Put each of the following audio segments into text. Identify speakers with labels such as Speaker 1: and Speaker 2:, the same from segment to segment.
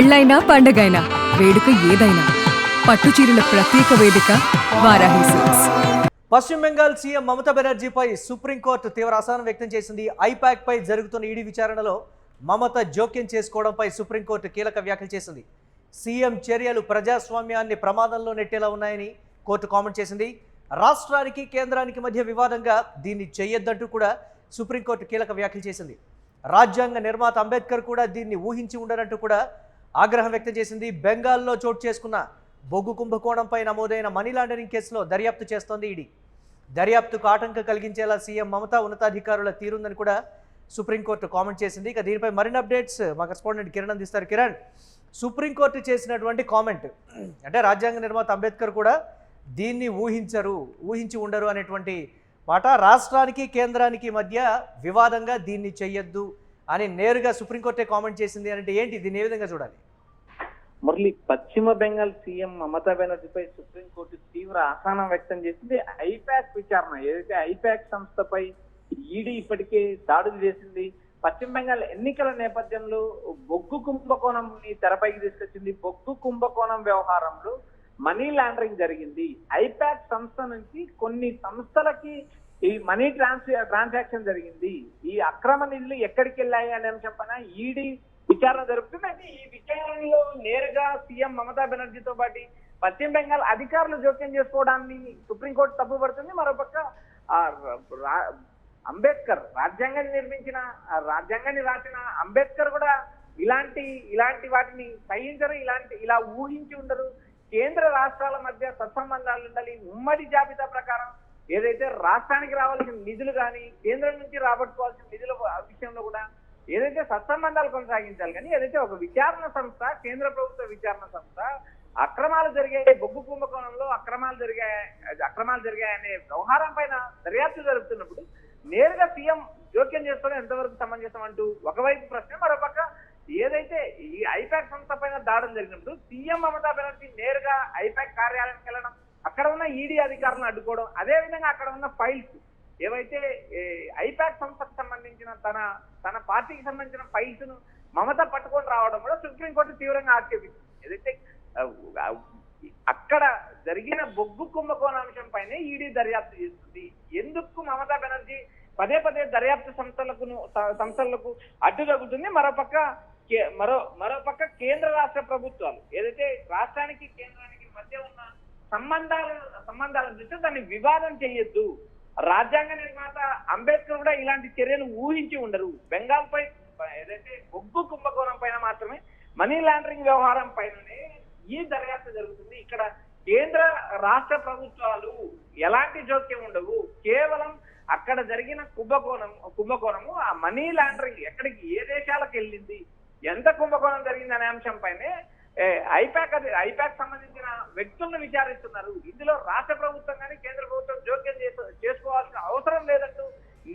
Speaker 1: పెళ్ళైనా పండగైనా వేడుక ఏదైనా పట్టుచీరల ప్రత్యేక వేదిక వారాహి సిల్క్స్.
Speaker 2: పశ్చిమ బెంగాల్ సీఎం మమతా బెనర్జీపై సుప్రీంకోర్టు తీవ్ర అసహనం వ్యక్తం చేసింది. ఐపాక్ పై జరుగుతున్న ఈడీ విచారణలో మమత జోక్యం చేసుకోవడంపై సుప్రీంకోర్టు కీలక వ్యాఖ్యలు చేసింది. సీఎం చర్యలు ప్రజాస్వామ్యాన్ని ప్రమాదంలో నెట్టేలా ఉన్నాయని కోర్టు కామెంట్ చేసింది. రాష్ట్రానికి కేంద్రానికి మధ్య వివాదంగా దీన్ని చేయొద్దంటూ కూడా సుప్రీంకోర్టు కీలక వ్యాఖ్యలు చేసింది. రాజ్యాంగ నిర్మాత అంబేద్కర్ కూడా దీన్ని ఊహించి ఉండరంటూ కూడా ఆగ్రహం వ్యక్తం చేసింది. బెంగాల్లో చోటు చేసుకున్న బొగ్గు కుంభకోణంపై నమోదైన మనీ లాండరింగ్ కేసులో దర్యాప్తు చేస్తోంది ఈడీ. దర్యాప్తుకు ఆటంకం కలిగించేలా సీఎం మమతా ఉన్నతాధికారుల తీరుందని కూడా సుప్రీంకోర్టు కామెంట్ చేసింది. ఇక దీనిపై మరిన్ని అప్డేట్స్ మా కరెస్పాండెంట్ కిరణ్ అందిస్తారు. కిరణ్, సుప్రీంకోర్టు చేసినటువంటి కామెంట్ అంటే రాజ్యాంగ నిర్మాత అంబేద్కర్ కూడా దీన్ని ఊహించి ఉండరు అనేటువంటి మాట. రాష్ట్రానికి కేంద్రానికి మధ్య వివాదంగా దీన్ని చెయ్యొద్దు అని నేరుగా సుప్రీంకోర్టే కామెంట్ చేసింది అంటే ఏంటి, దీన్ని ఏ విధంగా చూడాలి?
Speaker 3: మురళి, పశ్చిమ బెంగాల్ సీఎం మమతా బెనర్జీపై సుప్రీంకోర్టు తీవ్ర అసహనం వ్యక్తం చేసింది. ఐపాక్ విచారణ, ఏదైతే ఐపాక్ సంస్థపై ఈడీ ఇప్పటికే దాడులు చేసింది. పశ్చిమ బెంగాల్ ఎన్నికల నేపథ్యంలో బొగ్గు కుంభకోణం తెరపైకి తీసుకొచ్చింది. బొగ్గు కుంభకోణం వ్యవహారంలో మనీ లాండరింగ్ జరిగింది. ఐపాక్ సంస్థ నుంచి కొన్ని సంస్థలకి ఈ మనీ ట్రాన్సాక్షన్ జరిగింది. ఈ అక్రమ నిధులు ఎక్కడికి వెళ్ళాయి అనే అంశం పైన ఈడీ విచారణ జరుగుతుంది. అయితే ఈ విచారణలో నేరుగా సీఎం మమతా బెనర్జీతో పాటు పశ్చిమ బెంగాల్ అధికారులు జోక్యం చేసుకోవడాన్ని సుప్రీంకోర్టు తప్పుపడుతుంది. మరోపక్క అంబేద్కర్ రాజ్యాంగాన్ని రాసిన అంబేద్కర్ కూడా ఇలాంటి వాటిని సహించరు, ఇలా ఊహించి ఉండరు. కేంద్ర రాష్ట్రాల మధ్య సత్సంబంధాలు ఉండాలి. ఉమ్మడి జాబితా ప్రకారం ఏదైతే రాష్ట్రానికి రావాల్సిన నిధులు కానీ కేంద్రం నుంచి రాబట్టుకోవాల్సిన నిధుల విషయంలో కూడా ఏదైతే సత్సంబంధాలు కొనసాగించాలి. కానీ ఏదైతే ఒక విచారణ సంస్థ, కేంద్ర ప్రభుత్వ విచారణ సంస్థ అక్రమాలు జరిగాయి, బొగ్గు కుంభకోణంలో అక్రమాలు జరిగాయనే వ్యవహారం పైన దర్యాప్తు జరుగుతున్నప్పుడు నేరుగా సీఎం జోక్యం చేసుకోవడం ఎంతవరకు సమంజసం అంటూ ఒకవైపు ప్రశ్న, మరోపక్క ఏదైతే ఈ ఐపాక్ సంస్థ పైన దాడులు జరిగినప్పుడు సీఎం మమతా బెనర్జీ నేరుగా ఐపాక్ కార్యాలయానికి వెళ్ళడం, అక్కడ ఉన్న ఈడీ అధికారులను అడ్డుకోవడం, అదే విధంగా అక్కడ ఉన్న ఫైల్స్ ఏవైతే ఐపాక్ సంస్థకు సంబంధించిన తన పార్టీకి సంబంధించిన ఫైల్స్ ను మమత పట్టుకొని రావడం కూడా సుప్రీంకోర్టు తీవ్రంగా ఆక్షేపించింది. ఏదైతే అక్కడ జరిగిన బొగ్గు కుంభకోణ అంశం పైనే ఈడీ దర్యాప్తు చేస్తుంది. ఎందుకు మమతా బెనర్జీ పదే దర్యాప్తు సంస్థలకు అడ్డు తగ్గుతుంది? మరోపక్క కేంద్ర రాష్ట్ర ప్రభుత్వాలు ఏదైతే రాష్ట్రానికి కేంద్రానికి మధ్య ఉన్న సంబంధాల దృష్ట్యా దాన్ని వివాదం చేయొద్దు. రాజ్యాంగ నిర్మాత అంబేద్కర్ కూడా ఇలాంటి చర్యలు ఊహించి ఉండరు. బెంగాల్ పై ఏదైతే బొగ్గు కుంభకోణం పైన మాత్రమే, మనీ లాండరింగ్ వ్యవహారం పైననే ఈ దర్యాప్తు జరుగుతుంది. ఇక్కడ కేంద్ర రాష్ట్ర ప్రభుత్వాలు ఎలాంటి జోక్యం ఉండవు. కేవలం అక్కడ జరిగిన కుంభకోణము ఆ మనీ లాండరింగ్ ఎక్కడికి, ఏ దేశాలకు వెళ్ళింది, ఎంత కుంభకోణం జరిగింది అనే అంశం పైనే ఐపాక్ సంబంధించిన వ్యక్తులను విచారిస్తున్నారు. ఇందులో రాష్ట్ర ప్రభుత్వం కానీ కేంద్ర ప్రభుత్వం జోక్యం చేసుకోవాల్సిన అవసరం లేదంటూ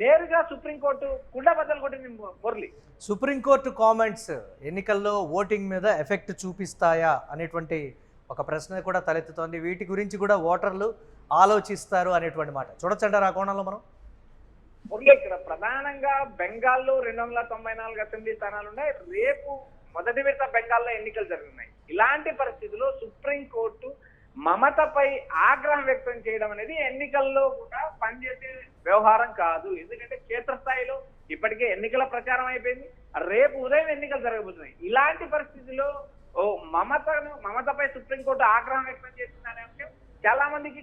Speaker 3: నేరుగా సుప్రీంకోర్టు కుండబద్దలు కొట్టింది. మురళి,
Speaker 2: సుప్రీంకోర్టు కామెంట్స్ ఎన్నికల్లో ఓటింగ్ మీద ఎఫెక్ట్ చూపిస్తాయా అనేటువంటి ఒక ప్రశ్న కూడా తలెత్తుతోంది. వీటి గురించి కూడా ఓటర్లు ఆలోచిస్తారు అనేటువంటి మాట చూడొచ్చంటారు ఆ కోణంలో మనం?
Speaker 3: మురళి, ఇక్కడ ప్రధానంగా బెంగాల్లో 294 అసెంబ్లీ స్థానాలు ఉన్నాయి. రేపు మొదటి విడత బెంగాల్లో ఎన్నికలు జరుగుతున్నాయి. ఇలాంటి పరిస్థితుల్లో సుప్రీంకోర్టు మమతపై ఆగ్రహం వ్యక్తం చేయడం అనేది ఎన్నికల్లో కూడా పనిచేసే వ్యవహారం కాదు. ఎందుకంటే క్షేత్రస్థాయిలో ఇప్పటికే ఎన్నికల ప్రచారం అయిపోయింది. రేపు ఉదయం ఎన్నికలు జరగబోతున్నాయి. ఇలాంటి పరిస్థితుల్లో మమతపై సుప్రీంకోర్టు ఆగ్రహం వ్యక్తం చేసిందనే అంశం చాలా మందికి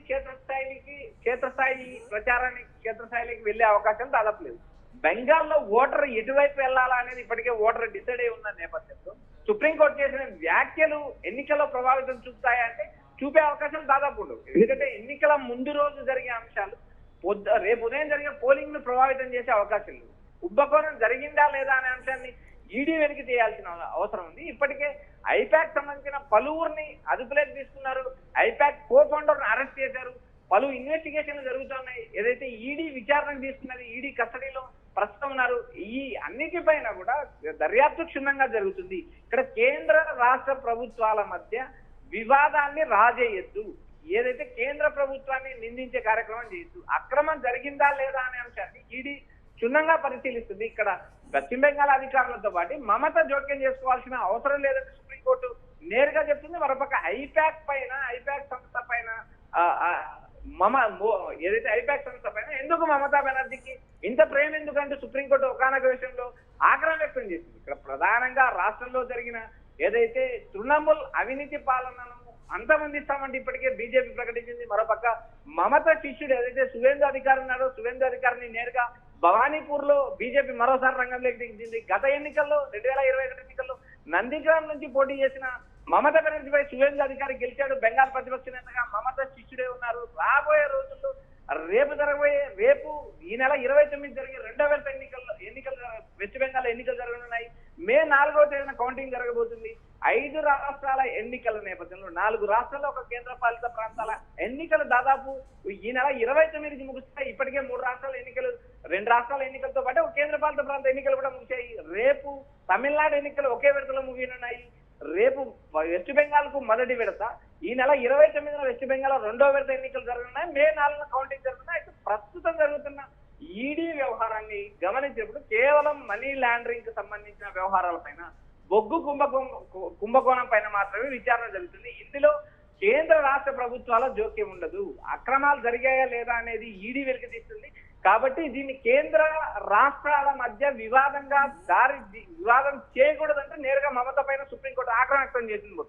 Speaker 3: క్షేత్రస్థాయికి వెళ్లే అవకాశం దాదాపు లేదు. బెంగాల్లో ఓటర్ ఎటువైపు వెళ్లాలా అనేది ఇప్పటికే ఓటర్ డిసైడ్ అయి ఉన్న నేపథ్యంలో సుప్రీంకోర్టు చేసిన వ్యాఖ్యలు ఎన్నికల్లో ప్రభావితం చూపుతాయంటే చూపే అవకాశం దాదాపు ఉండవు. ఎందుకంటే ఎన్నికల ముందు రోజు జరిగే అంశాలు రేపు ఉదయం జరిగే పోలింగ్ ను ప్రభావితం చేసే అవకాశం లేదు. కుంభకోణం జరిగిందా లేదా అనే అంశాన్ని ఈడీ వెనక్కి తీయాల్సిన అవసరం ఉంది. ఇప్పటికే ఐపాక్ సంబంధించిన పలువురిని అదుపులోకి తీసుకున్నారు. ఐపాక్ కో ఫౌండర్ అరెస్ట్ చేశారు. పలు ఇన్వెస్టిగేషన్లు జరుగుతున్నాయి. ఏదైతే ఈడీ విచారణకు తీసుకున్నది, ఈడీ కస్టడీలో ప్రస్తుతం ఉన్నారు. ఈ అన్నిటిపైన కూడా దర్యాప్తు క్షుణ్ణంగా జరుగుతుంది. ఇక్కడ కేంద్ర రాష్ట్ర ప్రభుత్వాల మధ్య వివాదాన్ని రాజేయద్దు. ఏదైతే కేంద్ర ప్రభుత్వాన్ని నిందించే కార్యక్రమం చేయొద్దు. అక్రమం జరిగిందా లేదా అనే అంశాన్ని ఈడీ క్షుణ్ణంగా పరిశీలిస్తుంది. ఇక్కడ పశ్చిమ బెంగాల్ అధికారులతో పాటు మమత జోక్యం చేసుకోవాల్సిన అవసరం లేదని సుప్రీంకోర్టు నేరుగా చెప్తుంది. మరోపక్క ఐపాక్ సంస్థ పైన ఏదైతే ఐపాక్ సంస్థ పైన ఎందుకు మమతా బెనర్జీకి ఇంత ప్రేమ ఎందుకంటే సుప్రీంకోర్టు ఒకానొక విషయంలో ఆగ్రహం వ్యక్తం చేసింది. ఇక్కడ ప్రధానంగా రాష్ట్రంలో జరిగిన ఏదైతే తృణమూల్ అవినీతి పాలనను అంతమందిస్తామంటే ఇప్పటికే బీజేపీ ప్రకటించింది. మరోపక్క మమత శిష్యుడు ఏదైతే సువేందు అధికారి ఉన్నాడో సువేందు అధికారిని నేరుగా భవానీపూర్ లో బీజేపీ మరోసారి రంగంలోకి దించింది. గత ఎన్నికల్లో 2021 ఎన్నికల్లో నందిగ్రామ్ నుంచి పోటీ చేసిన మమతా బెనర్జీపై సువేందు అధికారి గెలిచాడు. బెంగాల్ ప్రతిపక్ష నేతగా మమత శిష్యుడే ఉన్నారు. రాబోయే రోజుల్లో రేపు ఈ నెల 29 జరిగే 2వ విడత ఎన్నికలు వెస్ట్ బెంగాల్ ఎన్నికలు జరగనున్నాయి. మే 4వ తేదీన కౌంటింగ్ జరగబోతుంది. 5 రాష్ట్రాల ఎన్నికల నేపథ్యంలో 4 రాష్ట్రాల్లో ఒక కేంద్ర పాలిత ప్రాంతాల ఎన్నికలు దాదాపు ఈ నెల 29కి ముగుస్తాయి. ఇప్పటికే 3 రాష్ట్రాల ఎన్నికలు 2 రాష్ట్రాల ఎన్నికలతో పాటు ఒక కేంద్ర పాలిత ప్రాంత ఎన్నికలు కూడా ముగిశాయి. రేపు తమిళనాడు ఎన్నికలు ఒకే విడతలో ముగియనున్నాయి. రేపు వెస్ట్ బెంగాల్ కు మొదటి విడత, ఈ నెల 29న వెస్ట్ బెంగాల్ 2వ విడత ఎన్నికలు జరగనున్నాయి. మే 4న కౌంటింగ్ జరుగుతున్నాయి. అయితే ప్రస్తుతం జరుగుతున్న ఈడీ వ్యవహారాన్ని గమనించినప్పుడు కేవలం మనీ లాండరింగ్ కి సంబంధించిన వ్యవహారాలపైన, బొగ్గు కుంభకోణం పైన మాత్రమే విచారణ జరుగుతుంది. ఇందులో కేంద్ర రాష్ట్ర ప్రభుత్వాల జోక్యం ఉండదు. అక్రమాలు జరిగాయా లేదా అనేది ఈడీ వెలికి తీస్తుంది. కాబట్టి దీన్ని కేంద్ర రాష్ట్రాల మధ్య వివాదం చేయకూడదంటే నేరుగా మమత పైన సుప్రీంకోర్టు ఆగ్రహం వ్యక్తం చేసింది.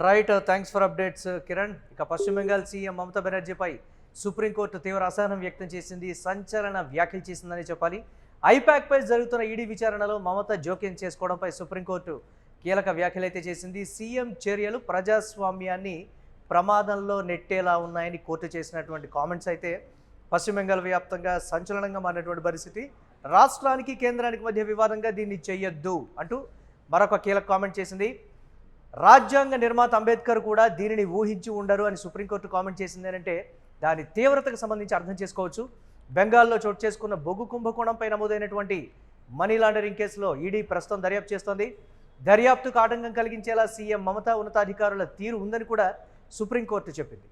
Speaker 2: Right, thanks for updates Kiran. ఇక పశ్చిమ బెంగాల్ సీఎం మమతా బెనర్జీపై సుప్రీంకోర్టు తీవ్ర అసహనం వ్యక్తం చేసింది, సంచలన వ్యాఖ్యలు చేసిందని చెప్పాలి. ఐపాక్ పై జరుగుతున్న ఈడీ విచారణలో మమత జోక్యం చేసుకోవడంపై సుప్రీంకోర్టు కీలక వ్యాఖ్యలైతే చేసింది. సీఎం చర్యలు ప్రజాస్వామ్యాన్ని ప్రమాదంలో నెట్టేలా ఉన్నాయని కోర్టు చేసినటువంటి కామెంట్స్ అయితే పశ్చిమ బెంగాల్ వ్యాప్తంగా సంచలనంగా మారినటువంటి పరిస్థితి. రాష్ట్రానికి కేంద్రానికి మధ్య వివాదంగా దీన్ని చెయ్యొద్దు అంటూ మరొక కీలక కామెంట్ చేసింది. రాజ్యాంగ నిర్మాత అంబేద్కర్ కూడా దీనిని ఊహించి ఉండరు అని సుప్రీంకోర్టు కామెంట్ చేసింది. అంటే దాని తీవ్రతకు సంబంధించి అర్థం చేసుకోవచ్చు. బెంగాల్లో చోటు చేసుకున్న బొగ్గు కుంభకోణంపై నమోదైనటువంటి మనీ లాండరింగ్ కేసులో ఈడీ ప్రస్తుతం దర్యాప్తు చేస్తోంది. దర్యాప్తుకు ఆటంకం కలిగించేలా సీఎం మమతా ఉన్నతాధికారుల తీరు ఉందని కూడా సుప్రీంకోర్టు చెప్పింది.